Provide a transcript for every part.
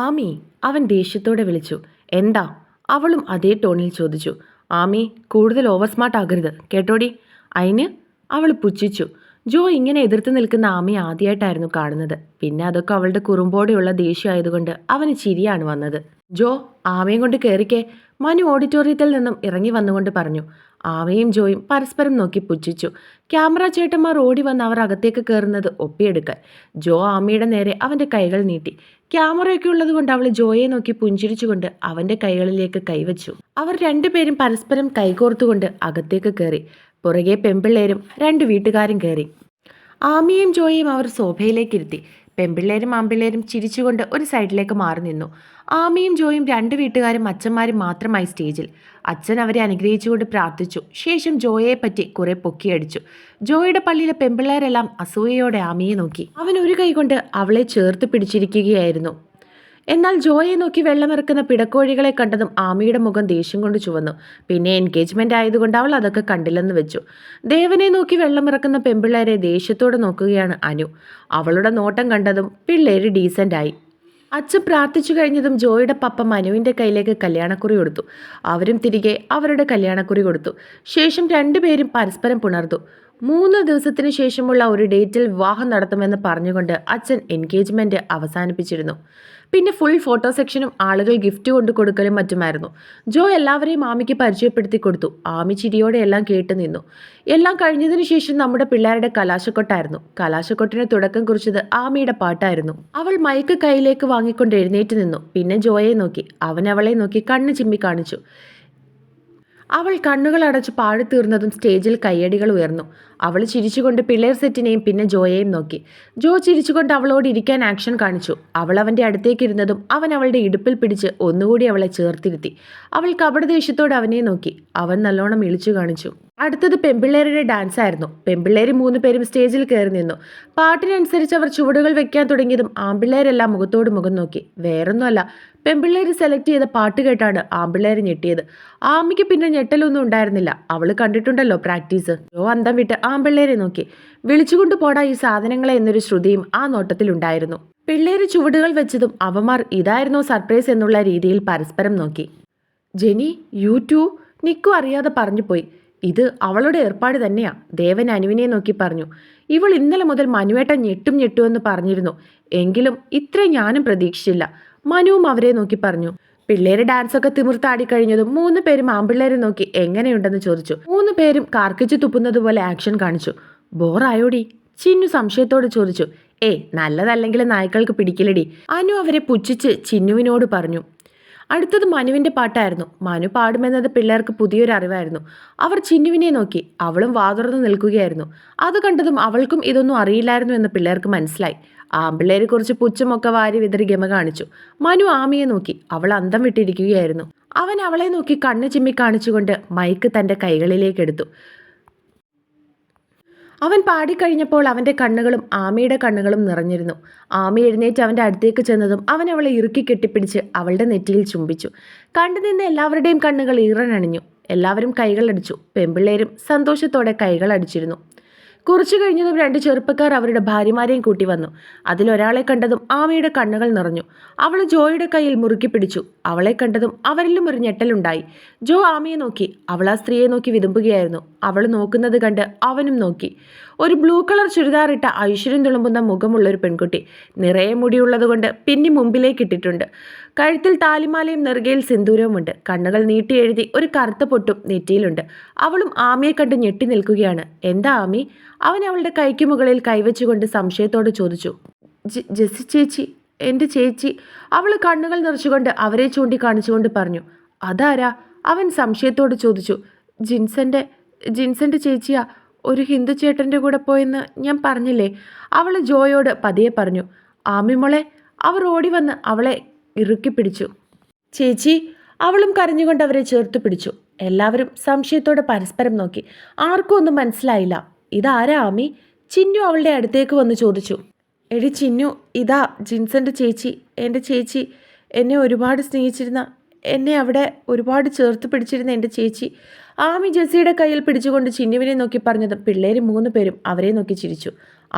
ആമി, അവൻ ദേഷ്യത്തോടെ വിളിച്ചു. എന്താ? അവളും അതേ ടോണിൽ ചോദിച്ചു. ആമി, കൂടുതൽ ഓവർ സ്മാർട്ട് ആകരുത് കേട്ടോടി. അയിന്? അവൾ പുച്ഛിച്ചു. ജോ ഇങ്ങനെ എതിർത്ത് നിൽക്കുന്ന ആമി ആദ്യമായിട്ടായിരുന്നു കാണുന്നത്. പിന്നെ അതൊക്കെ അവളുടെ കുറുമ്പോടെയുള്ള ദേഷ്യമായതുകൊണ്ട് അവന് ചിരിയാണ് വന്നത്. ജോ, ആമയും കൊണ്ട് കയറിക്കേ, മനു ഓഡിറ്റോറിയത്തിൽ നിന്നും ഇറങ്ങി വന്നുകൊണ്ട് പറഞ്ഞു. ആമയും ജോയും പരസ്പരം നോക്കി പുച്ഛിച്ചു. ക്യാമറ ചേട്ടന്മാർ ഓടി വന്ന് അവർ അകത്തേക്ക് കയറുന്നത് ഒപ്പിയെടുക്കാൻ. ജോ ആമിയുടെ നേരെ അവൻ്റെ കൈകൾ നീട്ടി. ക്യാമറയൊക്കെ ഉള്ളതുകൊണ്ട് അവൾ ജോയെ നോക്കി പുഞ്ചിരിച്ചുകൊണ്ട് അവൻ്റെ കൈകളിലേക്ക് കൈവച്ചു. അവർ രണ്ടുപേരും പരസ്പരം കൈകോർത്തുകൊണ്ട് അകത്തേക്ക് കയറി. പുറകെ പെമ്പിള്ളേരും രണ്ട് വീട്ടുകാരും കയറി. ആമിയെയും ജോയെയും അവർ സോഫയിലേക്കിരുത്തി. പെമ്പിള്ളേരും ആമ്പിള്ളേരും ചിരിച്ചുകൊണ്ട് ഒരു സൈഡിലേക്ക് മാറി നിന്നു. ആമിയും ജോയും രണ്ട് വീട്ടുകാരും അച്ഛന്മാരും മാത്രമായി സ്റ്റേജിൽ. അച്ഛൻ അവരെ അനുഗ്രഹിച്ചുകൊണ്ട് പ്രാർത്ഥിച്ചു. ശേഷം ജോയെ പറ്റി കുറെ പൊക്കിയടിച്ചു. ജോയുടെ പള്ളിയിലെ പെമ്പിള്ളേരെല്ലാം അസൂയയോടെ ആമിയെ നോക്കി. അവൻ ഒരു കൈ കൊണ്ട് അവളെ ചേർത്ത് പിടിച്ചിരിക്കുകയായിരുന്നു. എന്നാൽ ജോയെ നോക്കി വെള്ളമിറക്കുന്ന പിടക്കോഴികളെ കണ്ടതും ആമിയുടെ മുഖം ദേഷ്യം കൊണ്ട് ചുവന്നു. പിന്നെ എൻഗേജ്മെന്റ് ആയതുകൊണ്ട് അവൾ അതൊക്കെ കണ്ടില്ലെന്ന് വെച്ചു. ദേവനെ നോക്കി വെള്ളമിറക്കുന്ന പെമ്പിള്ളേരെ ദേഷ്യത്തോടെ നോക്കുകയാണ് അനു. അവളുടെ നോട്ടം കണ്ടതും പിള്ളേര് ഡീസൻ്റായി. അച്ഛൻ പ്രാർത്ഥിച്ചു കഴിഞ്ഞതും ജോയുടെ പപ്പ മനുവിൻ്റെ കയ്യിലേക്ക് കല്യാണക്കുറി കൊടുത്തു. അവരും തിരികെ അവരുടെ കല്യാണക്കുറി കൊടുത്തു. ശേഷം രണ്ടുപേരും പരസ്പരം പുണർന്നു. 3 ദിവസത്തിന് ശേഷമുള്ള ഒരു ഡേറ്റിൽ വിവാഹം നടത്തുമെന്ന് പറഞ്ഞുകൊണ്ട് അച്ഛൻ എൻഗേജ്മെൻറ്റ് അവസാനിപ്പിച്ചിരുന്നു. പിന്നെ ഫുൾ ഫോട്ടോ സെക്ഷനും ആളുകൾ ഗിഫ്റ്റ് കൊണ്ട് കൊടുക്കലും മറ്റുമായിരുന്നു. ജോ എല്ലാവരെയും ആമിക്ക് പരിചയപ്പെടുത്തി കൊടുത്തു. ആമി ചിരിയോടെ എല്ലാം കേട്ടു നിന്നു. എല്ലാം കഴിഞ്ഞതിന് ശേഷം നമ്മുടെ പിള്ളേരുടെ കലാശക്കൊട്ടായിരുന്നു. കലാശക്കൊട്ടിന് തുടക്കം കുറിച്ചത് ആമിയുടെ പാട്ടായിരുന്നു. അവൾ മൈക്ക് കയ്യിലേക്ക് വാങ്ങിക്കൊണ്ട് എഴുന്നേറ്റ് നിന്നു. പിന്നെ ജോയെ നോക്കി. അവൻ അവളെ നോക്കി കണ്ണ് ചിമ്മി കാണിച്ചു. അവൾ കണ്ണുകൾ അടച്ച് പാടിത്തീർന്നതും സ്റ്റേജിൽ കയ്യടികൾ ഉയർന്നു. അവൾ ചിരിച്ചുകൊണ്ട് പിള്ളേർ സെറ്റിനെയും പിന്നെ ജോയെയും നോക്കി. ജോ ചിരിച്ചുകൊണ്ട് അവളോട് ഇരിക്കാൻ ആക്ഷൻ കാണിച്ചു. അവൾ അവൻ്റെ അടുത്തേക്ക് ഇരുന്നതും അവൻ അവളുടെ ഇടുപ്പിൽ പിടിച്ച് ഒന്നുകൂടി അവളെ ചേർത്തിരുത്തി. അവൾ കപടദേഷ്യത്തോടെ അവനെ നോക്കി. അവൻ നല്ലോണം ഇളിച്ചു കാണിച്ചു. അടുത്തത് പെമ്പിള്ളേരുടെ ഡാൻസ് ആയിരുന്നു. പെമ്പിള്ളേർ 3 പേരും സ്റ്റേജിൽ കയറി നിന്നു. പാട്ടിനനുസരിച്ച് അവർ ചുവടുകൾ വെക്കാൻ തുടങ്ങിയതും ആമ്പിള്ളേരെല്ലാം മുഖത്തോട് മുഖം നോക്കി. വേറൊന്നുമല്ല, പെമ്പിള്ളേർ സെലക്ട് ചെയ്ത പാട്ട് കേട്ടാണ് ആമ്പിള്ളേർ ഞെട്ടിയത്. ആമിക്ക് പിന്നെ ഞെട്ടലൊന്നും ഉണ്ടായിരുന്നില്ല. അവൾ കണ്ടിട്ടുണ്ടല്ലോ പ്രാക്ടീസ്. ജോ അന്തം വിട്ട് ആമ്പിള്ളേരെ നോക്കി. വിളിച്ചുകൊണ്ട് പോടാ ഈ സാധനങ്ങളെ എന്നൊരു ശ്രുതിയും ആ നോട്ടത്തിലുണ്ടായിരുന്നു. പിള്ളേര് ചുവടുകൾ വെച്ചതും അവന്മാർ ഇതായിരുന്നോ സർപ്രൈസ് എന്നുള്ള രീതിയിൽ പരസ്പരം നോക്കി. ജെനി, യു ടു, നിക്കു അറിയാതെ പറഞ്ഞു പോയി. ഇത് അവളുടെ ഏർപ്പാട് തന്നെയാ, ദേവൻ അനുവിനെ നോക്കി പറഞ്ഞു. ഇവൾ ഇന്നലെ മുതൽ മനുവേട്ടൻ ഞെട്ടുമെന്ന് പറഞ്ഞിരുന്നു. എങ്കിലും ഇത്രയും ഞാനും പ്രതീക്ഷിച്ചില്ല. മനുവും അവരെ നോക്കി പറഞ്ഞു. പിള്ളേര് ഡാൻസൊക്കെ തിമിർത്താടി കഴിഞ്ഞതും 3 പേരും ആമ്പിള്ളേരെ നോക്കി എങ്ങനെയുണ്ടെന്ന് ചോദിച്ചു. 3 പേരും കാർക്കിച്ചു തുപ്പുന്നത് പോലെ ആക്ഷൻ കാണിച്ചു. ബോറായോടി? ചിന്നു സംശയത്തോട് ചോദിച്ചു. നല്ലതല്ലെങ്കിൽ നായ്ക്കൾക്ക് പിടിക്കില്ലടി, അനു അവരെ പുച്ഛിച്ച് ചിന്നുവിനോട് പറഞ്ഞു. അടുത്തത് മനുവിൻ്റെ പാട്ടായിരുന്നു. മനു പാടുമെന്നത് പിള്ളേർക്ക് പുതിയൊരു അറിവായിരുന്നു. അവർ ചിന്നുവിനെ നോക്കി. അവളും വാതുറന്ന് നിൽക്കുകയായിരുന്നു. അത് കണ്ടതും അവൾക്കും ഇതൊന്നും അറിയില്ലായിരുന്നു എന്ന് പിള്ളേർക്ക് മനസ്സിലായി. ആമ്പിള്ളേരെ കുറിച്ച് പുച്ഛമൊക്കെ വാരി വിതറി ഗമ കാണിച്ചു. മനു ആമിയെ നോക്കി. അവൾ അന്തം വിട്ടിരിക്കുകയായിരുന്നു. അവൻ അവളെ നോക്കി കണ്ണ് ചിമ്മി കാണിച്ചുകൊണ്ട് മൈക്ക് തൻ്റെ കൈകളിലേക്ക് എടുത്തു. അവൻ പാടിക്കഴിഞ്ഞപ്പോൾ അവൻ്റെ കണ്ണുകളും ആമിയുടെ കണ്ണുകളും നിറഞ്ഞിരുന്നു. ആമി എഴുന്നേറ്റ് അവൻ്റെ അടുത്തേക്ക് ചെന്നതും അവൻ അവളെ ഇറുക്കി കെട്ടിപ്പിടിച്ച് അവളുടെ നെറ്റിയിൽ ചുംബിച്ചു. കണ്ടുനിന്ന് എല്ലാവരുടെയും കണ്ണുകൾ ഈറനണിഞ്ഞു. എല്ലാവരും കൈകളടിച്ചു. പെമ്പിള്ളേരും സന്തോഷത്തോടെ കൈകളടിച്ചിരുന്നു. കുറച്ചു കഴിഞ്ഞതും 2 ചെറുപ്പക്കാർ അവരുടെ ഭാര്യമാരെയും കൂട്ടി വന്നു. അതിലൊരാളെ കണ്ടതും ആമിയുടെ കണ്ണുകൾ നിറഞ്ഞു. അവൾ ജോയുടെ കയ്യിൽ മുറുക്കി പിടിച്ചു. അവളെ കണ്ടതും അവരിലും ഒരു ഞെട്ടലുണ്ടായി. ജോ ആമിയെ നോക്കി. അവൾ ആ സ്ത്രീയെ നോക്കി വിതുമ്പുകയായിരുന്നു. അവൾ നോക്കുന്നത് കണ്ട് അവനും നോക്കി. ഒരു ബ്ലൂ കളർ ചുരിദാറിട്ട ഐശ്വര്യം തുളുമ്പുന്ന മുഖമുള്ളൊരു പെൺകുട്ടി. നിറയെ മുടിയുള്ളതുകൊണ്ട് പിന്നി മുമ്പിലേക്ക് ഇട്ടിട്ടുണ്ട്. കഴുത്തിൽ താലിമാലയും നെറുകയിൽ സിന്ദൂരവുമുണ്ട്. കണ്ണുകൾ നീട്ടി എഴുതി ഒരു കറുത്ത പൊട്ടും നെറ്റിയിലുണ്ട്. അവളും ആമിയെ കണ്ട് ഞെട്ടി നിൽക്കുകയാണ്. എന്താ ആമി? അവൻ അവളുടെ കൈക്ക് മുകളിൽ കൈവച്ചുകൊണ്ട് സംശയത്തോട് ചോദിച്ചു. ജെസ്സി ചേച്ചി, എൻ്റെ ചേച്ചി. അവൾ കണ്ണുകൾ നിറച്ചുകൊണ്ട് അവരെ ചൂണ്ടിക്കാണിച്ചുകൊണ്ട് പറഞ്ഞു. അതാരാ? അവൻ സംശയത്തോട് ചോദിച്ചു. ജിൻസന്റെ ചേച്ചിയാ. ഒരു ഹിന്ദു ചേട്ടൻ്റെ കൂടെ പോയെന്ന് ഞാൻ പറഞ്ഞില്ലേ? അവൾ ജോയോട് പതിയെ പറഞ്ഞു. ആമിമോളെ. അവർ ഓടി വന്ന് അവളെ ഇറുക്കി പിടിച്ചു. ചേച്ചി. അവളും കരഞ്ഞുകൊണ്ട് അവരെ ചേർത്ത് പിടിച്ചു. എല്ലാവരും സംശയത്തോടെ പരസ്പരം നോക്കി. ആർക്കും ഒന്നും മനസ്സിലായില്ല. ഇതാരാ ആമി? ചിന്നു അവളുടെ അടുത്തേക്ക് വന്ന് ചോദിച്ചു. എടി ചിന്നു, ഇതാ ജിൻസന്റെ ചേച്ചി. എൻ്റെ ചേച്ചി. എന്നെ ഒരുപാട് സ്നേഹിച്ചിരുന്ന, എന്നെ അവിടെ ഒരുപാട് ചേർത്ത് പിടിച്ചിരുന്ന എൻ്റെ ചേച്ചി. ആമി ജെസ്സിയുടെ കയ്യിൽ പിടിച്ചുകൊണ്ട് ചിന്നുവിനെ നോക്കി പറഞ്ഞത് പിള്ളേർ 3 പേരും അവരെ നോക്കി ചിരിച്ചു.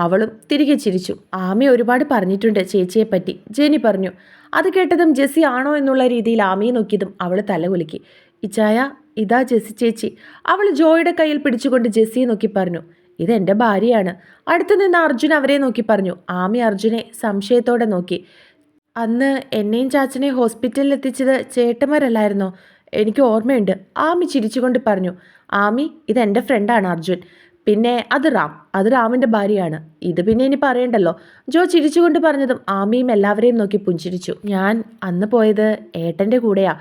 അവളും തിരികെ ചിരിച്ചു. ആമി ഒരുപാട് പറഞ്ഞിട്ടുണ്ട് ചേച്ചിയെപ്പറ്റി, ജെനി പറഞ്ഞു. അത് കേട്ടതും ജെസ്സി ആണോ എന്നുള്ള രീതിയിൽ ആമിയെ നോക്കിയതും അവൾ തലകുലുക്കി. ഇച്ചായ, ഇതാ ജെസ്സി ചേച്ചി. അവൾ ജോയുടെ കയ്യിൽ പിടിച്ചുകൊണ്ട് ജെസ്സിയെ നോക്കി പറഞ്ഞു. ഇതെൻ്റെ ഭാര്യയാണ്. അടുത്തു നിന്ന് അർജുൻ അവരെ നോക്കി പറഞ്ഞു. ആമി അർജുനെ സംശയത്തോടെ നോക്കി. അന്ന് എന്നെയും ചാച്ചനെയും ഹോസ്പിറ്റലിൽ എത്തിച്ചത് ചേട്ടന്മാരല്ലായിരുന്നോ? എനിക്ക് ഓർമ്മയുണ്ട്. ആമി ചിരിച്ചുകൊണ്ട് പറഞ്ഞു. ആമി, ഇതെൻ്റെ ഫ്രണ്ടാണ് അർജുൻ. പിന്നെ അത് റാമിൻ്റെ ഭാര്യയാണ്. ഇത് പിന്നെ ഇനി പറയണ്ടല്ലോ. ജോ ചിരിച്ചുകൊണ്ട് പറഞ്ഞതും ആമിയും എല്ലാവരെയും നോക്കി പുഞ്ചിരിച്ചു. ഞാൻ അന്ന് പോയത് ഏട്ടൻ്റെ കൂടെയാ.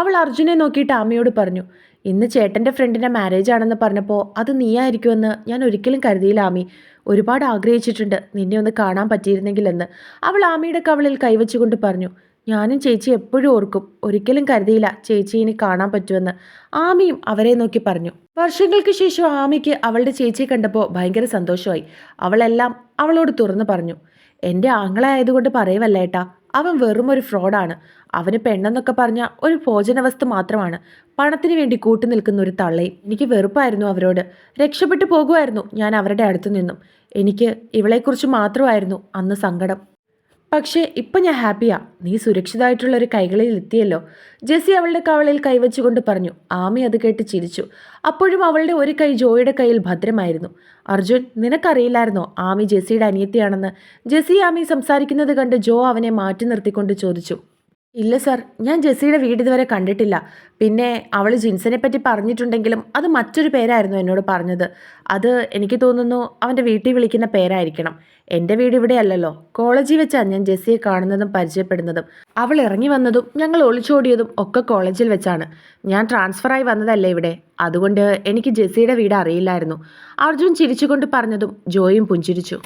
അവൾ അർജുനെ നോക്കിയിട്ട് ആമിയോട് പറഞ്ഞു. ഇന്ന് ചേട്ടൻ്റെ ഫ്രണ്ടിൻ്റെ മാരേജ് ആണെന്ന് പറഞ്ഞപ്പോൾ അത് നീയായിരിക്കുമെന്ന് ഞാൻ ഒരിക്കലും കരുതിയില്ല ആമി. ഒരുപാട് ആഗ്രഹിച്ചിട്ടുണ്ട് നിന്നെ ഒന്ന് കാണാൻ പറ്റിയിരുന്നെങ്കിലെന്ന് അവൾ ആമിയുടെ കവളിൽ കൈവച്ചുകൊണ്ട് പറഞ്ഞു. ഞാനും ചേച്ചി എപ്പോഴും ഓർക്കും. ഒരിക്കലും കരുതിയില്ല ചേച്ചി ഇനി കാണാൻ പറ്റുമെന്ന് ആമിയും അവരെ നോക്കി പറഞ്ഞു. വർഷങ്ങൾക്ക് ശേഷം ആമിക്ക് അവളുടെ ചേച്ചിയെ കണ്ടപ്പോൾ ഭയങ്കര സന്തോഷമായി. അവളെല്ലാം അവളോട് തുറന്നു പറഞ്ഞു. എൻ്റെ ആങ്ങളായതുകൊണ്ട് പറയുവല്ല ഏട്ടാ, അവൻ വെറും ഒരു ഫ്രോഡാണ്. അവന് പെണ്ണെന്നൊക്കെ പറഞ്ഞ ഒരു ഭോജനവസ്തു മാത്രമാണ്. പണത്തിന് വേണ്ടി കൂട്ടുനിൽക്കുന്ന ഒരു തള്ളയും. എനിക്ക് വെറുപ്പായിരുന്നു അവരോട്. രക്ഷപ്പെട്ടു പോകുമായിരുന്നു ഞാൻ അവരുടെ അടുത്തു നിന്നും. എനിക്ക് ഇവളെക്കുറിച്ച് മാത്രമായിരുന്നു അന്ന് സങ്കടം. പക്ഷേ ഇപ്പം ഞാൻ ഹാപ്പിയാ. നീ സുരക്ഷിതമായിട്ടുള്ളൊരു കൈകളിൽ എത്തിയല്ലോ. ജെസ്സി അവളുടെ കവളിൽ കൈവച്ചുകൊണ്ട് പറഞ്ഞു. ആമി അത് കേട്ട് ചിരിച്ചു. അപ്പോഴും അവളുടെ ഒരു കൈ ജോയുടെ കയ്യിൽ ഭദ്രമായിരുന്നു. അർജുൻ, നിനക്കറിയില്ലായിരുന്നോ ആമി ജെസ്സിയുടെ അനിയത്തിയാണെന്ന്? ജെസ്സി ആമി സംസാരിക്കുന്നത് കണ്ട് ജോ അവനെ മാറ്റി നിർത്തിക്കൊണ്ട് ചോദിച്ചു. ഇല്ല സർ, ഞാൻ ജെസ്സിയുടെ വീട് ഇതുവരെ കണ്ടിട്ടില്ല. പിന്നെ അവൾ ജിൻസനെ പറ്റി പറഞ്ഞിട്ടുണ്ടെങ്കിലും അത് മറ്റൊരു പേരായിരുന്നു എന്നോട് പറഞ്ഞത്. അത് എനിക്ക് തോന്നുന്നു അവൻ്റെ വീട്ടിൽ വിളിക്കുന്ന പേരായിരിക്കണം. എൻ്റെ വീട് ഇവിടെ അല്ലല്ലോ. കോളേജിൽ വെച്ചാണ് ഞാൻ ജെസ്സിയെ കാണുന്നതും പരിചയപ്പെടുന്നതും. അവൾ ഇറങ്ങി വന്നതും ഞങ്ങൾ ഒളിച്ചോടിയതും ഒക്കെ കോളേജിൽ വെച്ചാണ്. ഞാൻ ട്രാൻസ്ഫറായി വന്നതല്ലേ ഇവിടെ. അതുകൊണ്ട് എനിക്ക് ജെസ്സിയുടെ വീട് അറിയില്ലായിരുന്നു. അർജുൻ ചിരിച്ചുകൊണ്ട് പറഞ്ഞതും ജോയും പുഞ്ചിരിച്ചു.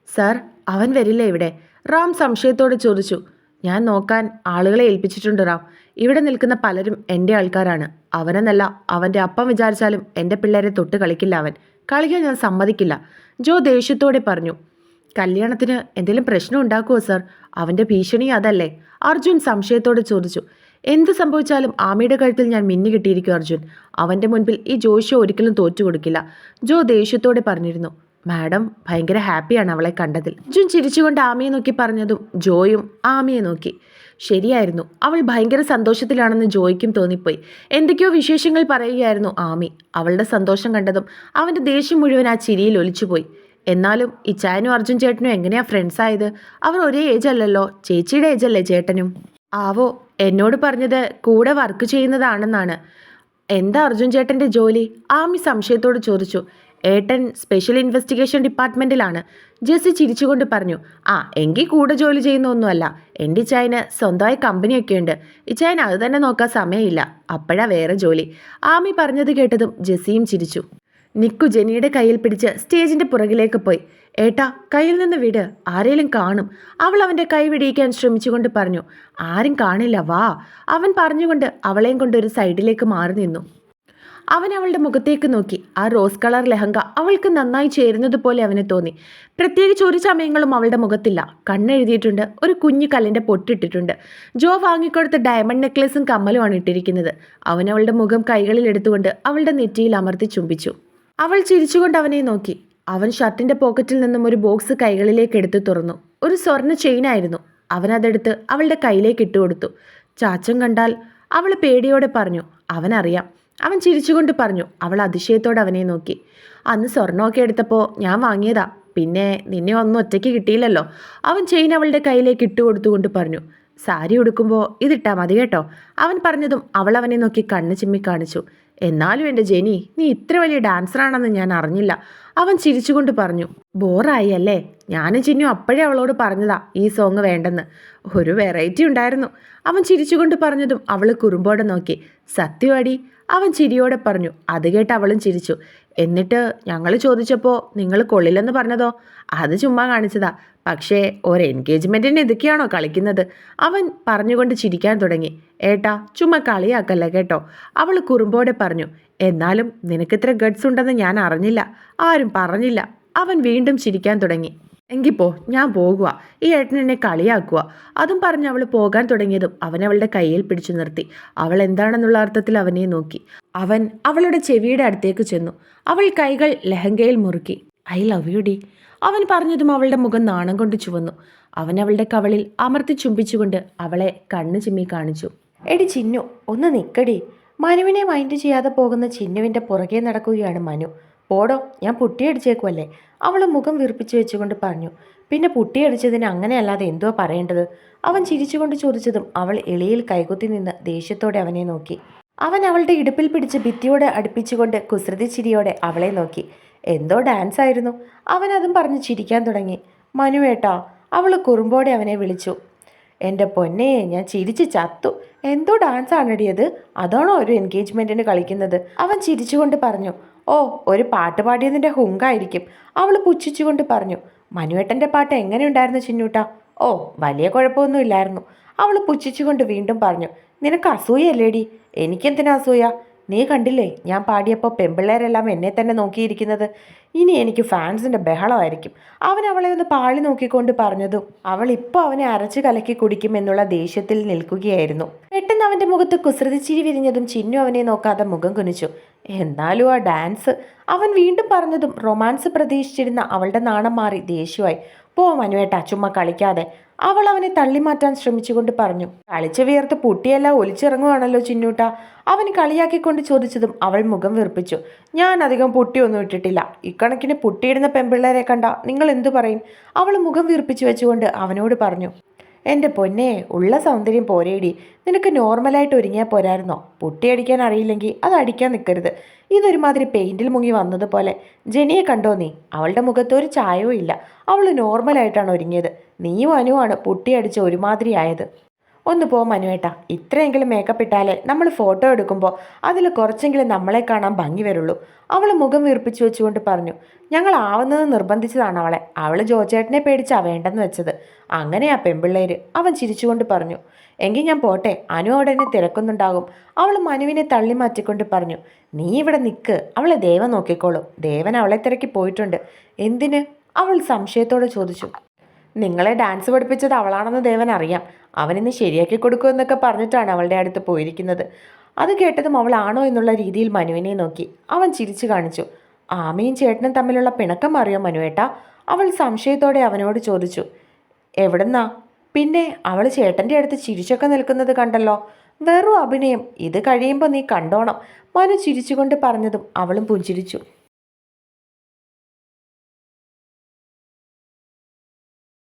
സർ, അവൻ വരില്ല ഇവിടെ? റാം സംശയത്തോടെ ചോദിച്ചു. ഞാൻ നോക്കാൻ ആളുകളെ ഏൽപ്പിച്ചിട്ടുണ്ട് റാം. ഇവിടെ നിൽക്കുന്ന പലരും എൻ്റെ ആൾക്കാരാണ്. അവനെന്നല്ല, അവൻ്റെ അപ്പം വിചാരിച്ചാലും എൻ്റെ പിള്ളേരെ തൊട്ട് കളിക്കില്ല അവൻ. കളിക്കാൻ ഞാൻ സമ്മതിക്കില്ല, ജോ ദേഷ്യത്തോടെ പറഞ്ഞു. കല്യാണത്തിന് എന്തെങ്കിലും പ്രശ്നം ഉണ്ടാക്കുമോ സർ? അവൻ്റെ ഭീഷണി അതല്ലേ? അർജുൻ സംശയത്തോടെ ചോദിച്ചു. എന്ത് സംഭവിച്ചാലും ആമിയുടെ കഴുത്തിൽ ഞാൻ മിന്നി കിട്ടിയിരിക്കും അർജുൻ. അവൻ്റെ മുൻപിൽ ഈ ജോഷി ഒരിക്കലും തോറ്റു കൊടുക്കില്ല, ജോ ദേഷ്യത്തോടെ പറഞ്ഞിരുന്നു. മാഡം ഭയങ്കര ഹാപ്പിയാണ് അവളെ കണ്ടതിൽ. അർജുൻ ചിരിച്ചുകൊണ്ട് ആമിയെ നോക്കി പറഞ്ഞതും ജോയും ആമിയെ നോക്കി. ശരിയായിരുന്നു, അവൾ ഭയങ്കര സന്തോഷത്തിലാണെന്ന് ജോയ്ക്കും തോന്നിപ്പോയി. എന്തൊക്കെയോ വിശേഷങ്ങൾ പറയുകയായിരുന്നു ആമി. അവളുടെ സന്തോഷം കണ്ടതും അവൻ്റെ ദേഷ്യം മുഴുവൻ ആ ചിരിയിൽ ഒലിച്ചുപോയി. എന്നാലും ഇച്ചായനും അർജുൻ ചേട്ടനും എങ്ങനെയാ ഫ്രണ്ട്സ് ആയത്? അവർ ഒരേ ഏജ് അല്ലല്ലോ. ചേച്ചിയുടെ ഏജ് അല്ലേ ചേട്ടനും? ആവോ, എന്നോട് പറഞ്ഞത് കൂടെ വർക്ക് ചെയ്യുന്നതാണെന്നാണ്. എന്താ അർജുൻ ചേട്ടൻ്റെ ജോലി? ആമി സംശയത്തോട് ചോദിച്ചു. ഏട്ടൻ സ്പെഷ്യൽ ഇൻവെസ്റ്റിഗേഷൻ ഡിപ്പാർട്ട്മെൻറ്റിലാണ്, ജെസ്സി ചിരിച്ചുകൊണ്ട് പറഞ്ഞു. ആ, എങ്കിൽ കൂടെ ജോലി ചെയ്യുന്ന ഒന്നുമല്ല. എൻ്റെ ഇച്ചായന് സ്വന്തമായി കമ്പനിയൊക്കെ ഉണ്ട്. ഇച്ചായന് അത് തന്നെ നോക്കാൻ സമയമില്ല, അപ്പോഴാ വേറെ ജോലി. ആമി പറഞ്ഞത് കേട്ടതും ജെസ്സിയും ചിരിച്ചു. നിക്കു ജെനിയുടെ കയ്യിൽ പിടിച്ച് സ്റ്റേജിൻ്റെ പുറകിലേക്ക് പോയി. ഏട്ടാ, കയ്യിൽ നിന്ന് വിട്, ആരേലും കാണും. അവൾ അവൻ്റെ കൈ വിടിയിക്കാൻ ശ്രമിച്ചുകൊണ്ട് പറഞ്ഞു. ആരും കാണില്ല, വാ. അവൻ പറഞ്ഞുകൊണ്ട് അവളെയും കൊണ്ട് ഒരു സൈഡിലേക്ക് മാറി നിന്നു. അവൻ അവളുടെ മുഖത്തേക്ക് നോക്കി. ആ റോസ് കളർ ലെഹങ്ക അവൾക്ക് നന്നായി ചേരുന്നത് പോലെ അവന് തോന്നി. പ്രത്യേകിച്ച് ഒരു സമയങ്ങളും അവളുടെ മുഖത്തില്ല. കണ്ണെഴുതിയിട്ടുണ്ട്, ഒരു കുഞ്ഞു കല്ലിൻ്റെ പൊട്ടിട്ടിട്ടുണ്ട്. ജോ വാങ്ങിക്കൊടുത്ത ഡയമണ്ട് നെക്ലേസും കമ്മലുമാണ് ഇട്ടിരിക്കുന്നത്. അവൻ അവളുടെ മുഖം കൈകളിൽ എടുത്തുകൊണ്ട് അവളുടെ നെറ്റിയിൽ അമർത്തി ചുംബിച്ചു. അവൾ ചിരിച്ചുകൊണ്ട് അവനെ നോക്കി. അവൻ ഷർട്ടിൻ്റെ പോക്കറ്റിൽ നിന്നും ഒരു ബോക്സ് കൈകളിലേക്ക് എടുത്ത് തുറന്നു. ഒരു സ്വർണ്ണ ചെയിനായിരുന്നു. അവനതെടുത്ത് അവളുടെ കയ്യിലേക്ക് ഇട്ടുകൊടുത്തു. ചാച്ചൻ കണ്ടാൽ, അവൾ പേടിയോടെ പറഞ്ഞു. അവനറിയാം. അവൻ ചിരിച്ചുകൊണ്ട് പറഞ്ഞു. അവൾ അതിശയത്തോടെ അവനെ നോക്കി. അന്ന് സ്വർണ്ണമൊക്കെ എടുത്തപ്പോൾ ഞാൻ വാങ്ങിയതാ. പിന്നെ നിന്നെ ഒന്നും ഒറ്റയ്ക്ക് കിട്ടിയില്ലല്ലോ. അവൻ ചെയിൻ അവളുടെ കയ്യിലേക്ക് ഇട്ടുകൊടുത്തുകൊണ്ട് പറഞ്ഞു. സാരി ഉടുക്കുമ്പോൾ ഇതിട്ടാ മതി കേട്ടോ. അവൻ പറഞ്ഞതും അവൾ അവനെ നോക്കി കണ്ണ് ചിമ്മി കാണിച്ചു. എന്നാലും എൻ്റെ ജെനി, നീ ഇത്ര വലിയ ഡാൻസറാണെന്ന് ഞാൻ അറിഞ്ഞില്ല. അവൻ ചിരിച്ചുകൊണ്ട് പറഞ്ഞു. ബോറായി അല്ലേ? ഞാനും ചിന്നു അപ്പോഴേ അവളോട് പറഞ്ഞതാ ഈ സോങ് വേണ്ടെന്ന്. ഒരു വെറൈറ്റി ഉണ്ടായിരുന്നു. അവൻ ചിരിച്ചുകൊണ്ട് പറഞ്ഞതും അവൾ കുറുമ്പോടെ നോക്കി. സത്യവാടി, അവൻ ചിരിയോടെ പറഞ്ഞു. അത് കേട്ട് അവളും ചിരിച്ചു. എന്നിട്ട് ഞങ്ങൾ ചോദിച്ചപ്പോൾ നിങ്ങൾ കൊള്ളില്ലെന്ന് പറഞ്ഞതോ? അത് ചുമ്മാ കാണിച്ചതാ. പക്ഷേ ഒരു എൻഗേജ്മെൻറ്റിന് ഇതൊക്കെയാണോ കളിക്കുന്നത്? അവൻ പറഞ്ഞുകൊണ്ട് ചിരിക്കാൻ തുടങ്ങി. ഏട്ടാ, ചുമ്മാ കളിയാക്കല്ലേ കേട്ടോ, അവൾ കുറുമ്പോടെ പറഞ്ഞു. എന്നാലും നിനക്കിത്ര ഗഡ്സ് ഉണ്ടെന്ന് ഞാൻ അറിഞ്ഞില്ല, ആരും പറഞ്ഞില്ല. അവൻ വീണ്ടും ചിരിക്കാൻ തുടങ്ങി. എങ്കിൽ പോ, ഞാൻ പോകുക. ഈ ഏട്ടൻ എന്നെ കളിയാക്കുക. അതും പറഞ്ഞ് അവൾ പോകാൻ തുടങ്ങിയതും അവൻ അവളുടെ കയ്യിൽ പിടിച്ചു നിർത്തി. അവൾ എന്താണെന്നുള്ള അർത്ഥത്തിൽ അവനെ നോക്കി. അവൻ അവളുടെ ചെവിയുടെ അടുത്തേക്ക് ചെന്നു. അവൾ കൈകൾ ലെഹങ്കയിൽ മുറുക്കി. I love you D. അവൻ പറഞ്ഞതും അവളുടെ മുഖം നാണം കൊണ്ട് ചുവന്നു. അവൻ അവളുടെ കവളിൽ അമർത്തി ചുംബിച്ചുകൊണ്ട് അവളെ കണ്ണു ചിമ്മി കാണിച്ചു. എടി ചിന്നു, ഒന്ന് നിക്കടി. മനുവിനെ മൈൻഡ് ചെയ്യാതെ പോകുന്ന ചിന്നുവിൻ്റെ പുറകെ നടക്കുകയാണ് മനു. പോടോ, ഞാൻ പുട്ടിയടിച്ചേക്കുമല്ലേ, അവൾ മുഖം വീർപ്പിച്ചു വെച്ചുകൊണ്ട് പറഞ്ഞു. പിന്നെ പുട്ടിയടിച്ചതിന് അങ്ങനെയല്ലാതെ എന്തോ പറയേണ്ടത്? അവൻ ചിരിച്ചുകൊണ്ട് ചോദിച്ചതും അവൾ എളിയിൽ കൈകുത്തി നിന്ന് ദേഷ്യത്തോടെ അവനെ നോക്കി. അവൻ അവളുടെ ഇടുപ്പിൽ പിടിച്ച് ഭിത്തിയോടെ അടുപ്പിച്ചുകൊണ്ട് കുസൃതി ചിരിയോടെ അവളെ നോക്കി. എന്തോ ഡാൻസ് ആയിരുന്നു. അവൻ അതും പറഞ്ഞ് ചിരിക്കാൻ തുടങ്ങി. മനുവേട്ടാ, അവൾ കുറുമ്പോടെ അവനെ വിളിച്ചു. എൻ്റെ പൊന്നെ, ഞാൻ ചിരിച്ച് ചത്തു. എന്തോ ഡാൻസ് ആണടിയത്. അതാണോ ഒരു എൻഗേജ്മെൻറ്റിന് കളിക്കുന്നത്? അവൻ ചിരിച്ചുകൊണ്ട് പറഞ്ഞു. ഓ, ഒരു പാട്ട് പാടിയതിൻ്റെ ഹുങ്കായിരിക്കും. അവൾ പുച്ഛിച്ചുകൊണ്ട് പറഞ്ഞു. മനുവേട്ടൻ്റെ പാട്ട് എങ്ങനെയുണ്ടായിരുന്നു ചിന്നൂട്ടാ? ഓ, വലിയ കുഴപ്പമൊന്നുമില്ലായിരുന്നു. അവൾ പുച്ഛിച്ചുകൊണ്ട് വീണ്ടും പറഞ്ഞു. നിനക്ക് അസൂയല്ലേടി? എനിക്കെന്തിനാ അസൂയ? നീ കണ്ടില്ലേ ഞാൻ പാടിയപ്പോൾ പെമ്പിള്ളേരെല്ലാം എന്നെ തന്നെ നോക്കിയിരിക്കുന്നത്. ഇനി എനിക്ക് ഫാൻസിൻ്റെ ബഹളമായിരിക്കും. അവൻ അവളെ ഒന്ന് പാളി നോക്കിക്കൊണ്ട് പറഞ്ഞതും അവൾ ഇപ്പോൾ അവനെ അരച്ച് കലക്കി കുടിക്കുമെന്നുള്ള ദേഷ്യത്തിൽ നിൽക്കുകയായിരുന്നു. പെട്ടെന്ന് അവൻ്റെ മുഖത്ത് കുസൃതി ചിരി വിരിഞ്ഞതും ചിന്നു അവനെ നോക്കാതെ മുഖം കുനിച്ചു. എന്നാലും ആ ഡാൻസ്, അവൻ വീണ്ടും പറഞ്ഞതും റൊമാൻസ് പ്രതീക്ഷിച്ചിരുന്ന അവളുടെ നാണം മാറി ദേഷ്യമായി. പോ മനുവേട്ടാ, ചുമ്മാ കളിക്കാതെ. അവൾ അവനെ തള്ളിമാറ്റാൻ ശ്രമിച്ചുകൊണ്ട് പറഞ്ഞു. കളിച്ചു വിയർത്ത് പുട്ടിയെല്ലാം ഒലിച്ചിറങ്ങുവാണല്ലോ ചിന്നൂട്ട. അവൻ കളിയാക്കിക്കൊണ്ട് ചോദിച്ചതും അവൾ മുഖം വീർപ്പിച്ചു. ഞാൻ അധികം പുട്ടിയൊന്നും ഇട്ടിട്ടില്ല. ഇക്കണക്കിന് പുട്ടിയിടുന്ന പെൺപിള്ളേരെ കണ്ട നിങ്ങൾ എന്തു പറയും? അവൾ മുഖം വീർപ്പിച്ചു വെച്ചുകൊണ്ട് അവനോട് പറഞ്ഞു. എൻ്റെ പൊന്നെ, ഉള്ള സൗന്ദര്യം പോരേടി. നിനക്ക് നോർമലായിട്ട് ഒരുങ്ങിയാൽ പോരായിരുന്നോ? പുട്ടി അടിക്കാൻ അറിയില്ലെങ്കിൽ അത് അടിക്കാൻ നിൽക്കരുത്. ഇതൊരുമാതിരി പെയിൻറ്റിൽ മുങ്ങി വന്നതുപോലെ. ജെനിയെ കണ്ടോ നീ? അവളുടെ മുഖത്ത് ഒരു ചായവും ഇല്ല. അവൾ നോർമലായിട്ടാണ് ഒരുങ്ങിയത്. നീയും അനുവാണ് പുട്ടി അടിച്ച് ഒരുമാതിരി ആയത്. ഒന്ന് പോ മനുവേട്ടാ. ഇത്രയെങ്കിലും മേക്കപ്പ് ഇട്ടാലേ നമ്മൾ ഫോട്ടോ എടുക്കുമ്പോൾ അതിൽ കുറച്ചെങ്കിലും നമ്മളെ കാണാൻ ഭംഗി വരുള്ളൂ. അവൾ മുഖം വീർപ്പിച്ചു വെച്ചുകൊണ്ട് പറഞ്ഞു. ഞങ്ങൾ ആവുന്നത് നിർബന്ധിച്ചതാണ് അവളെ. അവൾ ജോചേട്ടനെ പേടിച്ചാ വേണ്ടെന്ന് വെച്ചത്. അങ്ങനെയാ പെൺപിള്ളേര്. അവൻ ചിരിച്ചുകൊണ്ട് പറഞ്ഞു. എങ്കിൽ ഞാൻ പോട്ടെ, അനു അവിടെ എന്നെ തിരക്കുന്നുണ്ടാകും. അവൾ മനുവിനെ തള്ളി മാറ്റിക്കൊണ്ട് പറഞ്ഞു. നീ ഇവിടെ നിൽക്ക്, അവളെ ദേവൻ നോക്കിക്കോളും. ദേവൻ അവളെ തിരക്കി പോയിട്ടുണ്ട്. എന്തിന്? അവൾ സംശയത്തോടെ ചോദിച്ചു. നിങ്ങളെ ഡാൻസ് പഠിപ്പിച്ചത് അവളാണെന്ന് ദേവൻ അറിയാം. അവനിന്ന് ശരിയാക്കി കൊടുക്കുമെന്നൊക്കെ പറഞ്ഞിട്ടാണ് അവളുടെ അടുത്ത് പോയിരിക്കുന്നത്. അത് കേട്ടതും അവളാണോ എന്നുള്ള രീതിയിൽ മനുവിനെ നോക്കി. അവൻ ചിരിച്ചു കാണിച്ചു. ആമയും ചേട്ടനും തമ്മിലുള്ള പിണക്കം അറിയോ മനുവേട്ടാ? അവൾ സംശയത്തോടെ അവനോട് ചോദിച്ചു. എവിടുന്നാ? പിന്നെ അവൾ ചേട്ടൻ്റെ അടുത്ത് ചിരിച്ചൊക്കെ നിൽക്കുന്നത് കണ്ടല്ലോ. വെറും അഭിനയം. ഇത് കഴിയുമ്പോൾ നീ കണ്ടോണം. മനു ചിരിച്ചുകൊണ്ട് പറഞ്ഞതും അവളും പുഞ്ചിരിച്ചു.